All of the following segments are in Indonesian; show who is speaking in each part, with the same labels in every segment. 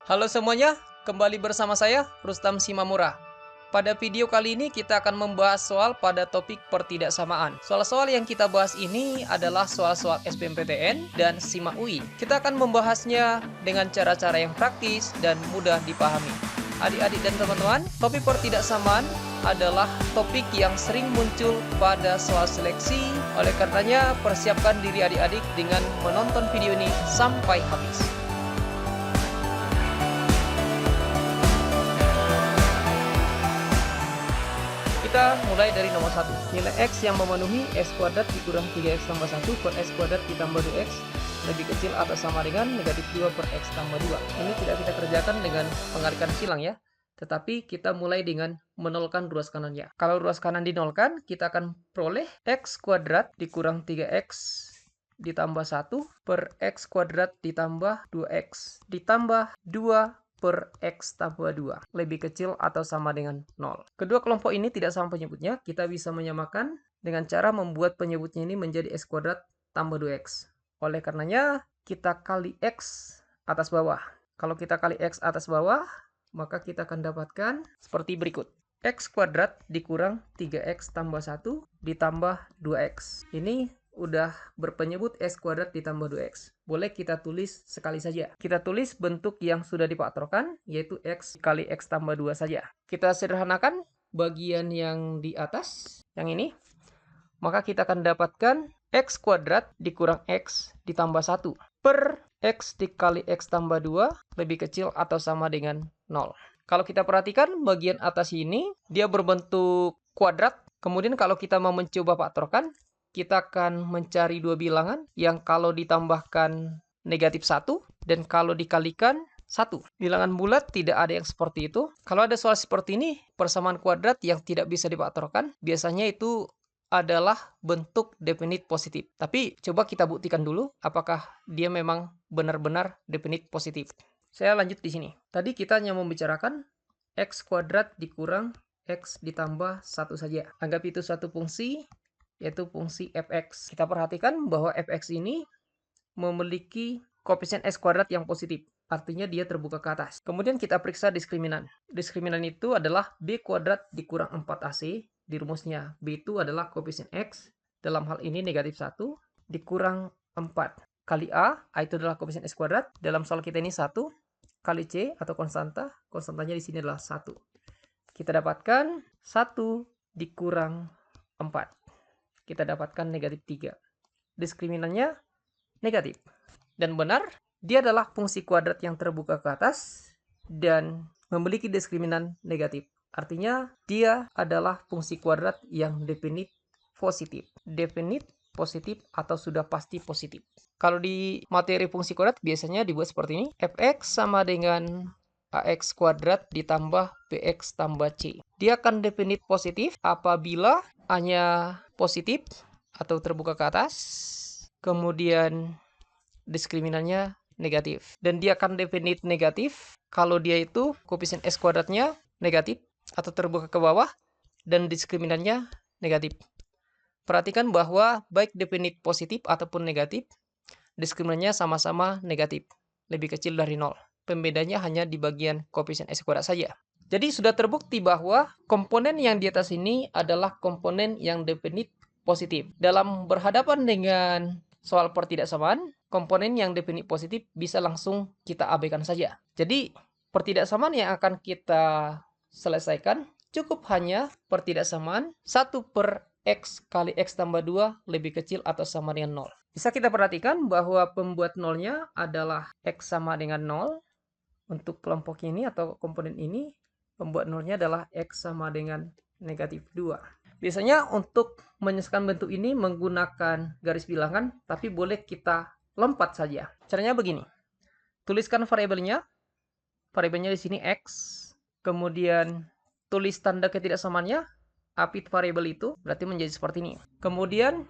Speaker 1: Halo semuanya, kembali bersama saya Rustam Simamura. Pada video kali ini kita akan membahas soal pada topik pertidaksamaan. Soal-soal yang kita bahas ini adalah soal-soal SBMPTN dan SIMAK UI. Kita akan membahasnya dengan cara-cara yang praktis dan mudah dipahami. Adik-adik dan teman-teman, topik pertidaksamaan adalah topik yang sering muncul pada soal seleksi. Oleh karenanya, persiapkan diri adik-adik dengan menonton video ini sampai habis. Kita mulai dari nomor 1. Nilai X yang memenuhi X kuadrat dikurang 3X tambah 1 per X kuadrat ditambah 2X lebih kecil atau sama dengan negatif 2 per X tambah 2. Ini tidak kita kerjakan dengan pengalikan silang ya. Tetapi kita mulai dengan menolkan ruas kanannya. Kalau ruas kanan dinolkan, kita akan peroleh X kuadrat dikurang 3X ditambah 1 per X kuadrat ditambah 2X ditambah 2 per X tambah 2 lebih kecil atau sama dengan 0. Kedua kelompok ini tidak sama penyebutnya. Kita bisa menyamakan dengan cara membuat penyebutnya ini menjadi X kuadrat tambah 2X. Oleh karenanya, kita kali X atas bawah. Kalau kita kali X atas bawah, maka kita akan dapatkan seperti berikut. X kuadrat dikurang 3X tambah 1 ditambah 2X. Ini udah berpenyebut X kuadrat ditambah 2X. Boleh kita tulis sekali saja. Kita tulis bentuk yang sudah difaktorkan, yaitu X kali X tambah 2 saja. Kita sederhanakan bagian yang di atas, yang ini. Maka kita akan dapatkan X kuadrat dikurang X ditambah 1 per X dikali X tambah 2 lebih kecil atau sama dengan 0. Kalau kita perhatikan bagian atas ini, dia berbentuk kuadrat. Kemudian kalau kita mau mencoba faktorkan, kita akan mencari dua bilangan yang kalau ditambahkan negatif 1 dan kalau dikalikan 1. Bilangan bulat tidak ada yang seperti itu. Kalau ada soal seperti ini, persamaan kuadrat yang tidak bisa difaktorkan, biasanya itu adalah bentuk definit positif. Tapi coba kita buktikan dulu apakah dia memang benar-benar definit positif. Saya lanjut di sini. Tadi kita hanya membicarakan X kuadrat dikurang X ditambah 1 saja. Anggap itu suatu fungsi, yaitu fungsi fx. Kita perhatikan bahwa fx ini memiliki koefisien x kuadrat yang positif. Artinya dia terbuka ke atas. Kemudian kita periksa diskriminan. Diskriminan itu adalah b kuadrat dikurang 4ac. Di rumusnya, b itu adalah koefisien x. Dalam hal ini negatif 1 dikurang 4. Kali a itu adalah koefisien x kuadrat. Dalam soal kita ini 1. Kali c atau konstanta. Konstantanya di sini adalah 1. Kita dapatkan 1 dikurang 4. Kita dapatkan negatif 3. Diskriminannya negatif. Dan benar, dia adalah fungsi kuadrat yang terbuka ke atas dan memiliki diskriminan negatif. Artinya, dia adalah fungsi kuadrat yang definit positif. Definit positif atau sudah pasti positif. Kalau di materi fungsi kuadrat biasanya dibuat seperti ini. Fx sama dengan ax kuadrat ditambah bx tambah c. Dia akan definit positif apabila A-nya positif atau terbuka ke atas, kemudian diskriminannya negatif. Dan dia akan definit negatif kalau dia itu koefisien x kuadratnya negatif atau terbuka ke bawah dan diskriminannya negatif. Perhatikan bahwa baik definit positif ataupun negatif, diskriminannya sama-sama negatif, lebih kecil dari 0. Pembedanya hanya di bagian koefisien x kuadrat saja. Jadi sudah terbukti bahwa komponen yang di atas ini adalah komponen yang definit positif. Dalam berhadapan dengan soal pertidaksamaan, komponen yang definit positif bisa langsung kita abaikan saja. Jadi pertidaksamaan yang akan kita selesaikan cukup hanya pertidaksamaan 1 per X kali X tambah 2 lebih kecil atau sama dengan 0. Bisa kita perhatikan bahwa pembuat nolnya adalah X sama dengan 0. Untuk kelompok ini atau komponen ini, pembuat nolnya adalah X sama dengan negatif 2. Biasanya untuk menyelesaikan bentuk ini menggunakan garis bilangan, tapi boleh kita lompat saja. Caranya begini. Tuliskan variabelnya. Variabelnya di sini X. Kemudian tulis tanda ketidaksamaannya. Apit variabel itu berarti menjadi seperti ini. Kemudian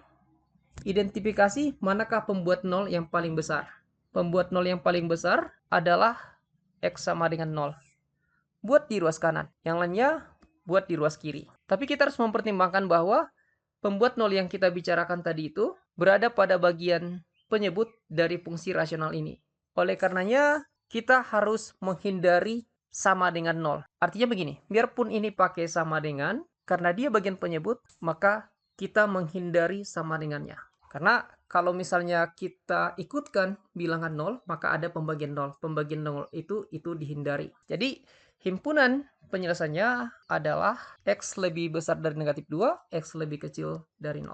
Speaker 1: identifikasi manakah pembuat nol yang paling besar. Pembuat nol yang paling besar adalah X sama dengan 0. Buat di ruas kanan. Yang lainnya buat di ruas kiri. Tapi kita harus mempertimbangkan bahwa pembuat nol yang kita bicarakan tadi itu berada pada bagian penyebut dari fungsi rasional ini. Oleh karenanya, kita harus menghindari sama dengan 0. Artinya begini, biarpun ini pakai sama dengan, karena dia bagian penyebut, maka kita menghindari sama dengannya. Karena kalau misalnya kita ikutkan bilangan 0, maka ada pembagian 0. Pembagian 0 itu dihindari. Jadi, himpunan penyelesaiannya adalah X lebih besar dari negatif 2, X lebih kecil dari 0.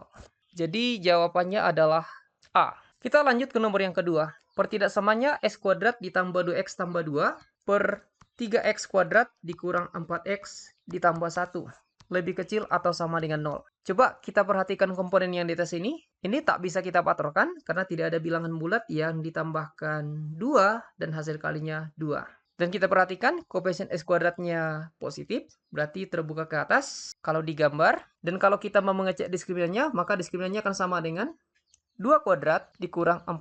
Speaker 1: Jadi, jawabannya adalah A. Kita lanjut ke nomor yang kedua. Pertidaksamanya X kuadrat ditambah 2X tambah 2 per 3X kuadrat dikurang 4X ditambah 1. Lebih kecil atau sama dengan 0. Coba kita perhatikan komponen yang di atas ini. Ini tak bisa kita patrokan karena tidak ada bilangan bulat yang ditambahkan 2 dan hasil kalinya 2. Dan kita perhatikan koefisien X kuadratnya positif, berarti terbuka ke atas kalau digambar. Dan kalau kita mau mengecek diskriminannya, maka diskriminannya akan sama dengan 2 kuadrat dikurang 4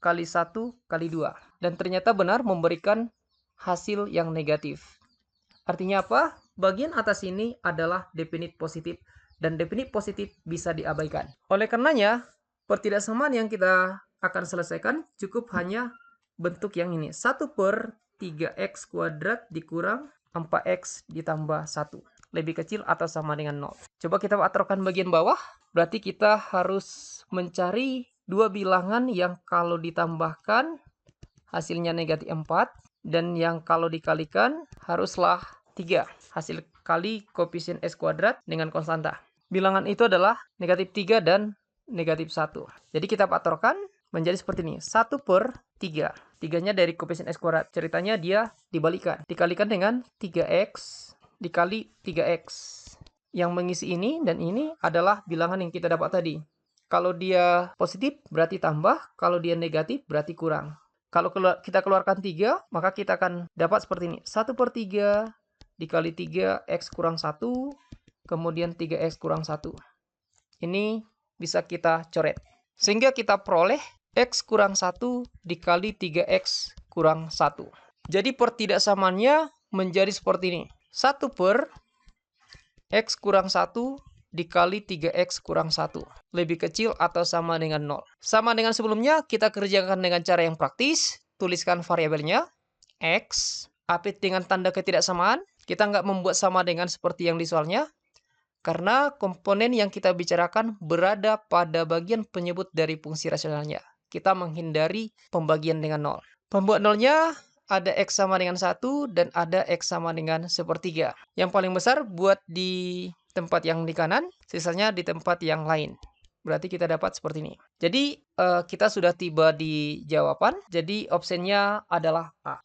Speaker 1: kali 1 kali 2. Dan ternyata benar memberikan hasil yang negatif. Artinya apa? Bagian atas ini adalah definit positif. Dan definit positif bisa diabaikan. Oleh karenanya, pertidaksamaan yang kita akan selesaikan cukup hanya bentuk yang ini. 1 per 3X kuadrat dikurang 4X ditambah 1. Lebih kecil atau sama dengan 0. Coba kita patrokan bagian bawah. Berarti kita harus mencari dua bilangan yang kalau ditambahkan hasilnya negatif 4. Dan yang kalau dikalikan haruslah 3. Hasil kali koefisien X kuadrat dengan konstanta. Bilangan itu adalah negatif 3 dan negatif 1. Jadi kita patorkan menjadi seperti ini. 1 per 3. 3-nya dari koefisien X kuadrat. Ceritanya dia dibalikan. Dikalikan dengan 3X dikali 3X. Yang mengisi ini dan ini adalah bilangan yang kita dapat tadi. Kalau dia positif berarti tambah. Kalau dia negatif berarti kurang. Kalau kita keluarkan 3, maka kita akan dapat seperti ini. 1 per 3 dikali 3X kurang 1. Kemudian 3X kurang 1. Ini bisa kita coret. Sehingga kita peroleh X kurang 1 dikali 3X kurang 1. Jadi pertidaksamaannya menjadi seperti ini. 1 per X kurang 1 dikali 3X kurang 1. Lebih kecil atau sama dengan 0. Sama dengan sebelumnya, kita kerjakan dengan cara yang praktis. Tuliskan variabelnya. X. Apit dengan tanda ketidaksamaan. Kita nggak membuat sama dengan seperti yang di soalnya. Karena komponen yang kita bicarakan berada pada bagian penyebut dari fungsi rasionalnya. Kita menghindari pembagian dengan 0. Pembuat 0-nya ada X sama dengan 1 dan ada X sama dengan 1/3. Yang paling besar buat di tempat yang di kanan, sisanya di tempat yang lain. Berarti kita dapat seperti ini. Jadi kita sudah tiba di jawaban. Jadi opsinya adalah A.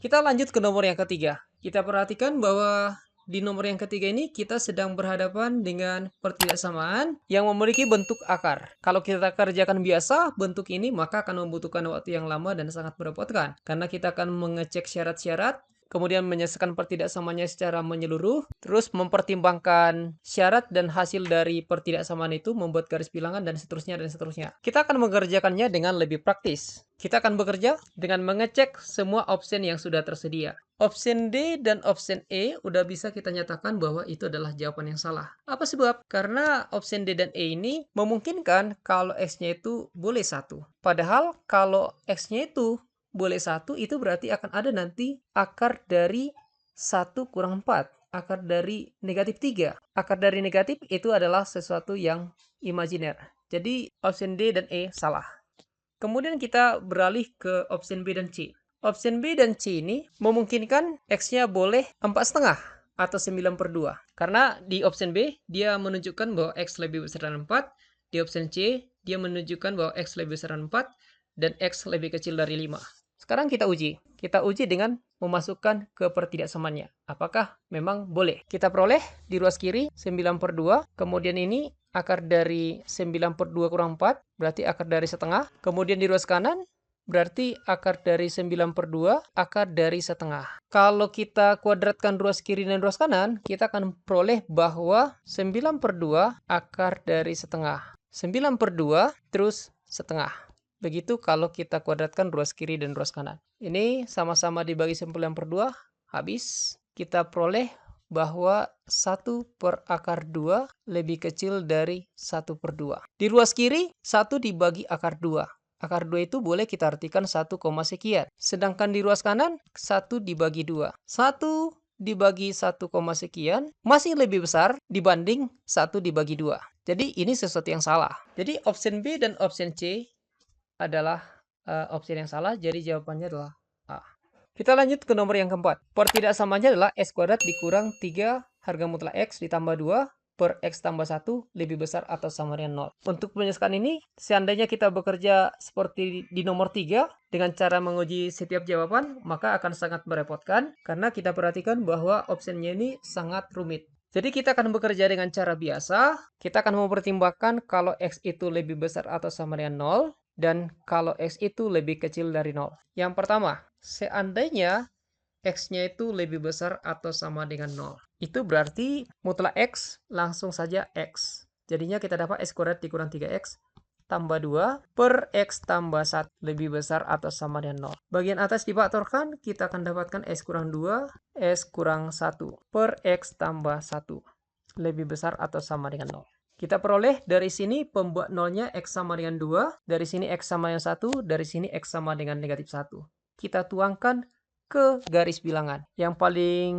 Speaker 1: Kita lanjut ke nomor yang ketiga. Kita perhatikan bahwa di nomor yang ketiga ini kita sedang berhadapan dengan pertidaksamaan yang memiliki bentuk akar. Kalau kita kerjakan biasa bentuk ini maka akan membutuhkan waktu yang lama dan sangat merepotkan. Karena kita akan mengecek syarat-syarat, kemudian menyelesaikan pertidaksamaannya secara menyeluruh, terus mempertimbangkan syarat dan hasil dari pertidaksamaan itu, membuat garis bilangan dan seterusnya dan seterusnya. Kita akan mengerjakannya dengan lebih praktis. Kita akan bekerja dengan mengecek semua opsi yang sudah tersedia. Opsi D dan opsi E udah bisa kita nyatakan bahwa itu adalah jawaban yang salah. Apa sebab? Karena opsi D dan E ini memungkinkan kalau X-nya itu boleh 1. Padahal kalau X-nya itu boleh 1, itu berarti akan ada nanti akar dari 1 kurang 4. Akar dari negatif 3. Akar dari negatif itu adalah sesuatu yang imajiner. Jadi opsi D dan E salah. Kemudian kita beralih ke opsi B dan C. Opsi B dan C ini memungkinkan X-nya boleh 4,5 atau 9/2. Karena di opsi B dia menunjukkan bahwa X lebih besar dari 4. Di opsi C dia menunjukkan bahwa X lebih besar dari 4 dan X lebih kecil dari 5. Sekarang kita uji. Kita uji dengan memasukkan ke pertidaksamaannya. Apakah memang boleh? Kita peroleh di ruas kiri 9/2. Kemudian ini akar dari 9/2 kurang 4. Berarti akar dari setengah. Kemudian di ruas kanan berarti akar dari 9/2 akar dari setengah. Kalau kita kuadratkan ruas kiri dan ruas kanan, kita akan peroleh bahwa 9/2 akar dari setengah. 9/2 terus setengah. Begitu kalau kita kuadratkan ruas kiri dan ruas kanan. Ini sama-sama dibagi 9/2, habis. Kita peroleh bahwa 1 per akar 2 lebih kecil dari 1/2. Di ruas kiri, 1 dibagi akar 2. Akar 2 itu boleh kita artikan 1, sekian. Sedangkan di ruas kanan, 1 dibagi 2. 1 dibagi 1, sekian masih lebih besar dibanding 1 dibagi 2. Jadi ini sesuatu yang salah. Jadi option B dan option C adalah option yang salah. Jadi jawabannya adalah A. Kita lanjut ke nomor yang keempat. Pertidaksamanya adalah X kuadrat dikurang 3 harga mutlak X ditambah 2 per X tambah 1 lebih besar atau sama dengan 0. Untuk penyelesaian ini, seandainya kita bekerja seperti di nomor 3 dengan cara menguji setiap jawaban, maka akan sangat merepotkan karena kita perhatikan bahwa opsinya ini sangat rumit. Jadi kita akan bekerja dengan cara biasa. Kita akan mempertimbangkan kalau X itu lebih besar atau sama dengan 0 dan kalau X itu lebih kecil dari 0. Yang pertama, seandainya X-nya itu lebih besar atau sama dengan 0. Itu berarti mutlak X langsung saja X. Jadinya kita dapat X kuadrat dikurang 3X tambah 2 per X tambah 1 lebih besar atau sama dengan 0. Bagian atas difaktorkan, kita akan dapatkan X kurang 2, X kurang 1 per X tambah 1 lebih besar atau sama dengan 0. Kita peroleh dari sini pembuat nolnya X sama dengan 2, dari sini X sama dengan 1, dari sini X sama dengan negatif 1. Kita tuangkan ke garis bilangan. Yang paling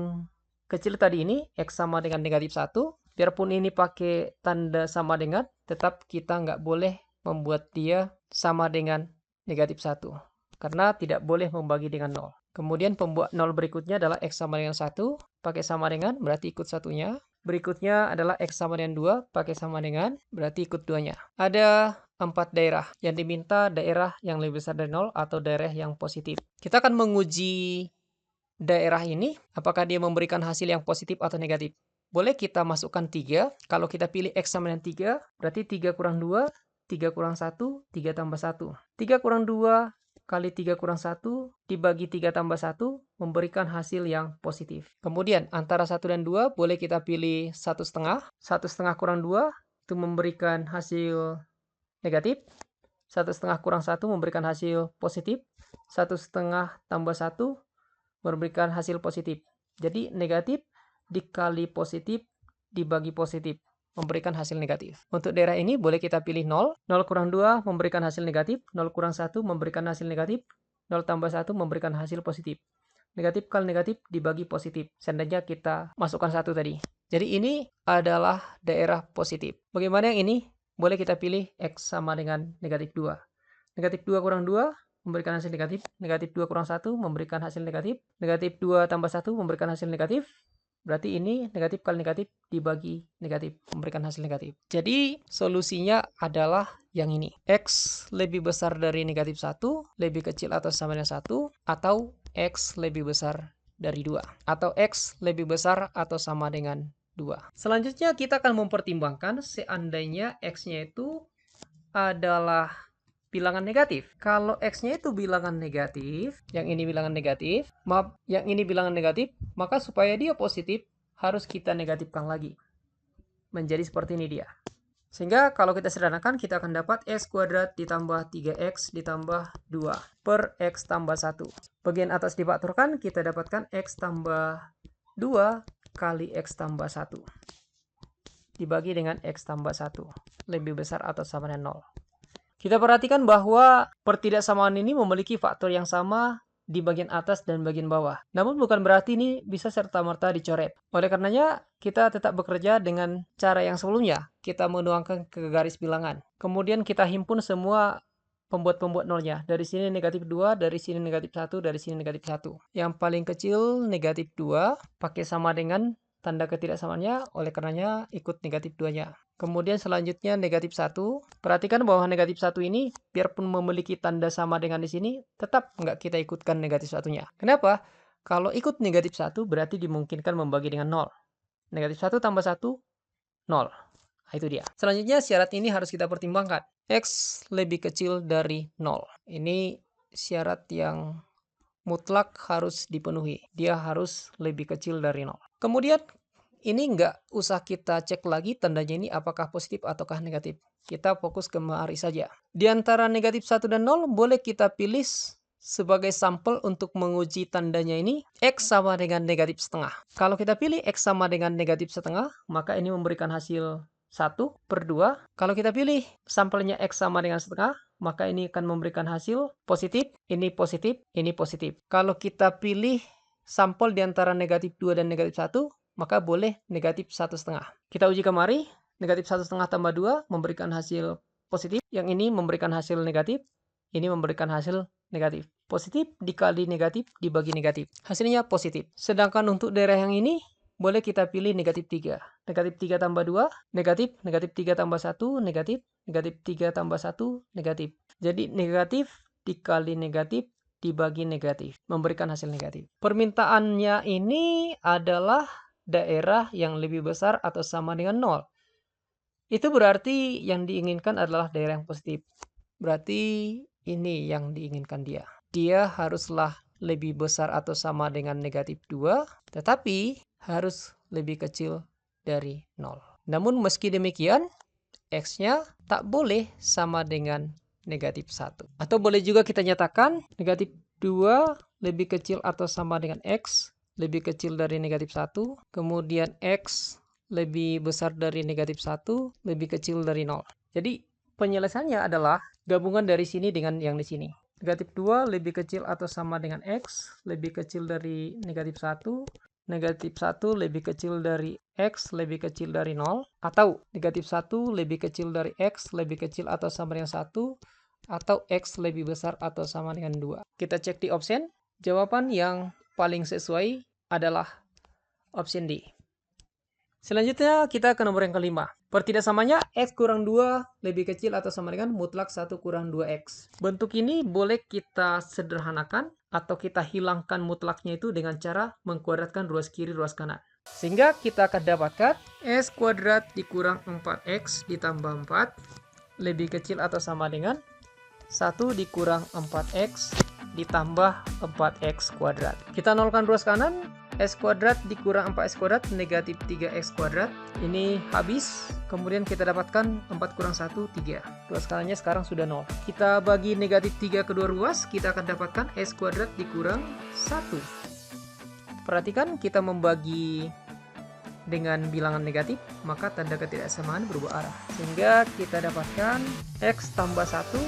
Speaker 1: kecil tadi ini, X sama dengan negatif 1. Biarpun ini pakai tanda sama dengan, tetap kita nggak boleh membuat dia sama dengan negatif 1. Karena tidak boleh membagi dengan 0. Kemudian pembuat 0 berikutnya adalah X sama dengan 1. Pakai sama dengan, berarti ikut satunya. Berikutnya adalah X sama dengan 2. Pakai sama dengan, berarti ikut 2-nya. Ada 4 daerah. Yang diminta daerah yang lebih besar dari 0 atau daerah yang positif. Kita akan menguji daerah ini, apakah dia memberikan hasil yang positif atau negatif. Boleh kita masukkan 3. Kalau kita pilih X sama dengan 3, berarti 3 kurang 2, 3 kurang 1, 3 tambah 1. 3 kurang 2 kali 3 kurang 1 dibagi 3 tambah 1 memberikan hasil yang positif. Kemudian antara 1 dan 2 boleh kita pilih 1,5. 1,5 kurang 2 itu memberikan hasil negatif. 1,5 kurang 1 memberikan hasil positif. 1,5 tambah 1 memberikan hasil positif. Jadi negatif dikali positif dibagi positif memberikan hasil negatif. Untuk daerah ini boleh kita pilih 0. 0 kurang 2 memberikan hasil negatif. 0 kurang 1 memberikan hasil negatif. 0 tambah 1 memberikan hasil positif. Negatif kali negatif dibagi positif. Seandainya kita masukkan 1 tadi. Jadi ini adalah daerah positif. Bagaimana yang ini? Boleh kita pilih X sama dengan negatif 2. Negatif 2 kurang 2 memberikan hasil negatif. Negatif 2 kurang 1 memberikan hasil negatif. Negatif 2 tambah 1 memberikan hasil negatif. Berarti ini negatif kali negatif dibagi negatif, memberikan hasil negatif. Jadi solusinya adalah yang ini. X lebih besar dari negatif 1, lebih kecil atau sama dengan 1, atau X lebih besar dari 2. Atau X lebih besar atau sama dengan 2. Selanjutnya kita akan mempertimbangkan seandainya X-nya itu adalah bilangan negatif. Kalau X-nya itu bilangan negatif, yang ini bilangan negatif, yang ini bilangan negatif, maka supaya dia positif, harus kita negatifkan lagi. Menjadi seperti ini dia. Sehingga kalau kita sederhanakan, kita akan dapat X kuadrat ditambah 3X ditambah 2 per X tambah 1. Bagian atas difaktorkan, kita dapatkan X tambah 2 kali X tambah 1. Dibagi dengan X tambah 1. Lebih besar atau sama dengan 0. Kita perhatikan bahwa pertidaksamaan ini memiliki faktor yang sama di bagian atas dan bagian bawah. Namun bukan berarti ini bisa serta-merta dicoret. Oleh karenanya, kita tetap bekerja dengan cara yang sebelumnya. Kita menuangkan ke garis bilangan. Kemudian kita himpun semua pembuat-pembuat nolnya. Dari sini negatif 2, dari sini negatif 1, dari sini negatif 1. Yang paling kecil negatif 2, pakai sama dengan tanda ketidaksamaannya, oleh karenanya ikut negatif 2-nya. Kemudian selanjutnya negatif 1. Perhatikan bahwa negatif 1 ini, biarpun memiliki tanda sama dengan di sini, tetap nggak kita ikutkan negatif 1-nya. Kenapa? Kalau ikut negatif 1, berarti dimungkinkan membagi dengan 0. Negatif 1 tambah 1, 0. Nah, itu dia. Selanjutnya syarat ini harus kita pertimbangkan. X lebih kecil dari 0. Ini syarat yang mutlak harus dipenuhi. Dia harus lebih kecil dari 0. Kemudian ini nggak usah kita cek lagi tandanya ini apakah positif ataukah negatif. Kita fokus ke mari saja. Di antara negatif 1 dan 0 boleh kita pilih sebagai sampel untuk menguji tandanya ini X sama dengan negatif setengah. Kalau kita pilih X sama dengan negatif setengah, maka ini memberikan hasil 1/2. Kalau kita pilih sampelnya X sama dengan setengah, maka ini akan memberikan hasil positif, ini positif, ini positif. Kalau kita pilih sampel di antara negatif 2 dan negatif 1, maka boleh negatif 1/2. Kita uji kemari, negatif 1/2 tambah 2 memberikan hasil positif, yang ini memberikan hasil negatif, ini memberikan hasil negatif. Positif dikali negatif dibagi negatif. Hasilnya positif. Sedangkan untuk daerah yang ini, boleh kita pilih negatif 3. Negatif 3 tambah 2, negatif. Negatif 3 tambah 1, negatif. Negatif 3 tambah 1, negatif. Jadi negatif dikali negatif dibagi negatif. Memberikan hasil negatif. Permintaannya ini adalah daerah yang lebih besar atau sama dengan 0. Itu berarti yang diinginkan adalah daerah yang positif. Berarti ini yang diinginkan dia. Dia haruslah lebih besar atau sama dengan negatif 2, tetapi harus lebih kecil dari 0. Namun meski demikian, X-nya tak boleh sama dengan negatif 1. Atau boleh juga kita nyatakan negatif 2 lebih kecil atau sama dengan X, lebih kecil dari negatif 1, kemudian X lebih besar dari negatif 1, lebih kecil dari 0. Jadi penyelesaiannya adalah gabungan dari sini dengan yang di sini. Negatif 2 lebih kecil atau sama dengan X, lebih kecil dari negatif 1, negatif 1 lebih kecil dari X, lebih kecil dari 0, atau negatif 1 lebih kecil dari X, lebih kecil atau sama dengan 1, atau X lebih besar atau sama dengan 2. Kita cek di option, jawaban yang paling sesuai adalah option D. Selanjutnya kita ke nomor yang kelima. Pertidaksamanya X kurang 2 lebih kecil atau sama dengan mutlak 1 kurang 2X. Bentuk ini boleh kita sederhanakan atau kita hilangkan mutlaknya itu dengan cara mengkuadratkan ruas kiri ruas kanan. Sehingga kita akan dapatkan S kuadrat dikurang 4X ditambah 4 lebih kecil atau sama dengan 1 dikurang 4X ditambah 4X kuadrat. Kita nolkan ruas kanan. S kuadrat dikurang 4X kuadrat negatif 3X kuadrat. Ini habis. Kemudian kita dapatkan 4 kurang 1, 3. Ruas kanannya sekarang sudah 0. Kita bagi negatif 3 kedua ruas, kita akan dapatkan S kuadrat dikurang 1. Perhatikan kita membagi dengan bilangan negatif, maka tanda ketidaksamaan berubah arah. Sehingga kita dapatkan X tambah 1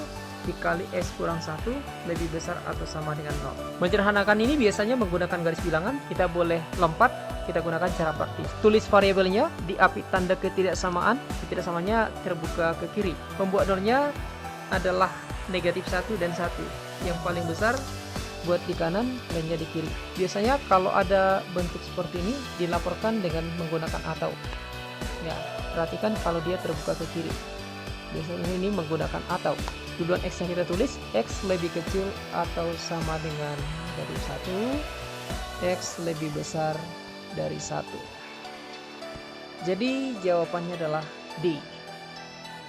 Speaker 1: dikali X kurang 1 lebih besar atau sama dengan 0. Menyederhanakan ini biasanya menggunakan garis bilangan. Kita boleh lompat, kita gunakan cara praktis. Tulis variabelnya, diapit tanda ketidaksamaan. Ketidaksamaannya terbuka ke kiri. Pembuat nolnya adalah negatif 1 dan 1. Yang paling besar buat di kanan, lainnya di kiri. Biasanya kalau ada bentuk seperti ini dilaporkan dengan menggunakan atau. Ya, perhatikan kalau dia terbuka ke kiri. Biasanya ini menggunakan atau. Duluan X yang kita tulis, X lebih kecil atau sama dengan dari 1, X lebih besar dari 1. Jadi jawabannya adalah D.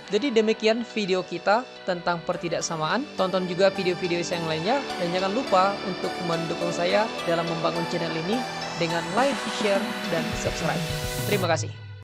Speaker 1: Jadi demikian video kita tentang pertidaksamaan. Tonton juga video-video yang lainnya. Dan jangan lupa untuk mendukung saya dalam membangun channel ini dengan like, share, dan subscribe. Terima kasih.